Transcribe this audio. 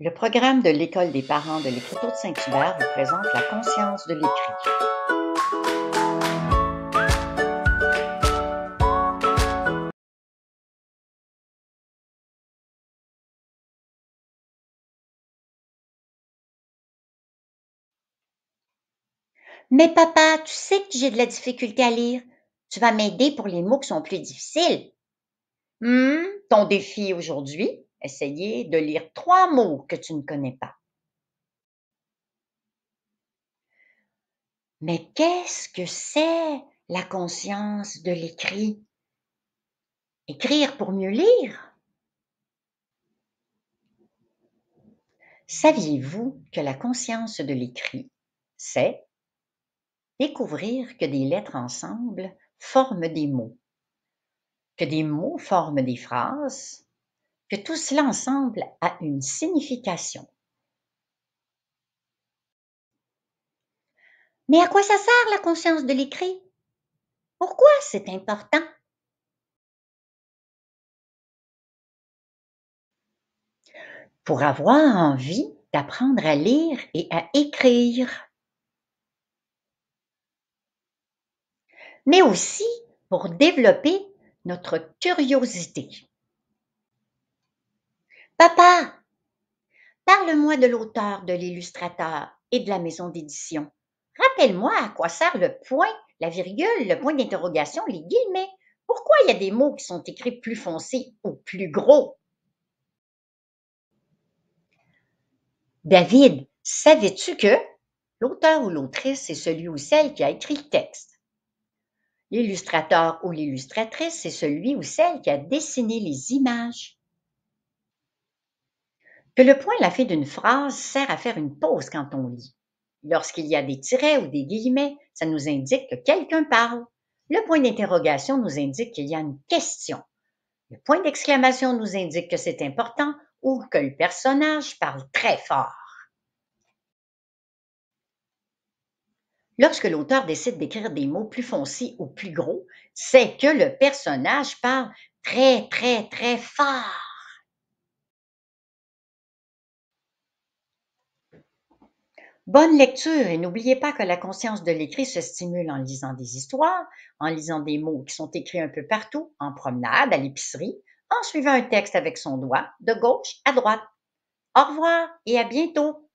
Le programme de l'École des parents de l'Écriteau de Saint-Hubert vous présente la conscience de l'écrit. Mais papa, tu sais que j'ai de la difficulté à lire. Tu vas m'aider pour les mots qui sont plus difficiles. Ton défi aujourd'hui, essayez de lire 3 mots que tu ne connais pas. Mais qu'est-ce que c'est la conscience de l'écrit? Écrire pour mieux lire? Saviez-vous que la conscience de l'écrit, c'est découvrir que des lettres ensemble forment des mots, que des mots forment des phrases, que tout cela ensemble a une signification. Mais à quoi ça sert la conscience de l'écrit? Pourquoi c'est important? Pour avoir envie d'apprendre à lire et à écrire, mais aussi pour développer notre curiosité. Papa, parle-moi de l'auteur, de l'illustrateur et de la maison d'édition. Rappelle-moi à quoi sert le point, la virgule, le point d'interrogation, les guillemets. Pourquoi il y a des mots qui sont écrits plus foncés ou plus gros? David, savais-tu que l'auteur ou l'autrice est celui ou celle qui a écrit le texte? L'illustrateur ou l'illustratrice, c'est celui ou celle qui a dessiné les images. Que le point à la fin d'une phrase sert à faire une pause quand on lit. Lorsqu'il y a des tirets ou des guillemets, ça nous indique que quelqu'un parle. Le point d'interrogation nous indique qu'il y a une question. Le point d'exclamation nous indique que c'est important ou que le personnage parle très fort. Lorsque l'auteur décide d'écrire des mots plus foncés ou plus gros, c'est que le personnage parle très, très, très fort. Bonne lecture et n'oubliez pas que la conscience de l'écrit se stimule en lisant des histoires, en lisant des mots qui sont écrits un peu partout, en promenade, à l'épicerie, en suivant un texte avec son doigt de gauche à droite. Au revoir et à bientôt!